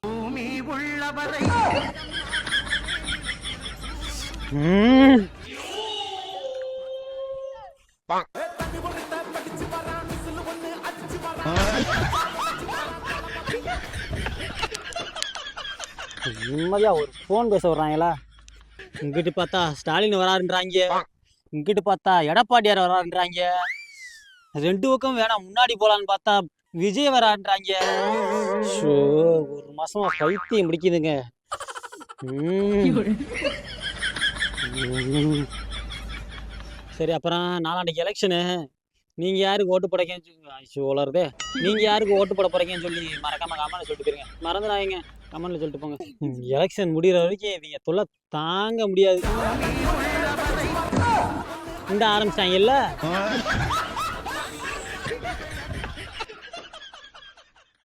பூமி உள்ளவரை நிம்மதியா ஒரு ஃபோன் பேச வர்றாங்களா? இங்கிட்டு பார்த்தா ஸ்டாலின் வராருன்றாங்க, இங்கிட்டு பார்த்தா எடப்பாடியார் வராருன்றாங்க. ரெண்டு பக்கம் வேணாம், முன்னாடி போலான்னு பார்த்தா விஜய் வராருன்றாங்க. ஒரு மாசமா பைத்தியம் முடிக்குதுங்க. சரி, அப்புறம் நாளாண்டைக்கு எலெக்ஷனு. நீங்க யாருக்கு ஓட்டு போடக்கே நீங்க யாருக்கு ஓட்டு போட போறீங்கன்னு சொல்லி மறக்காம கமெண்ட்ல சொல்லிட்டு போயிருங்க. மறந்துடாதீங்க, கமெண்ட்ல சொல்லிட்டு போங்க. எலெக்ஷன் முடிகிற வரைக்கும் இவங்க தொல்லை தாங்க முடியாது. இந்த ஆரம்பிச்சிட்டாங்கல்ல.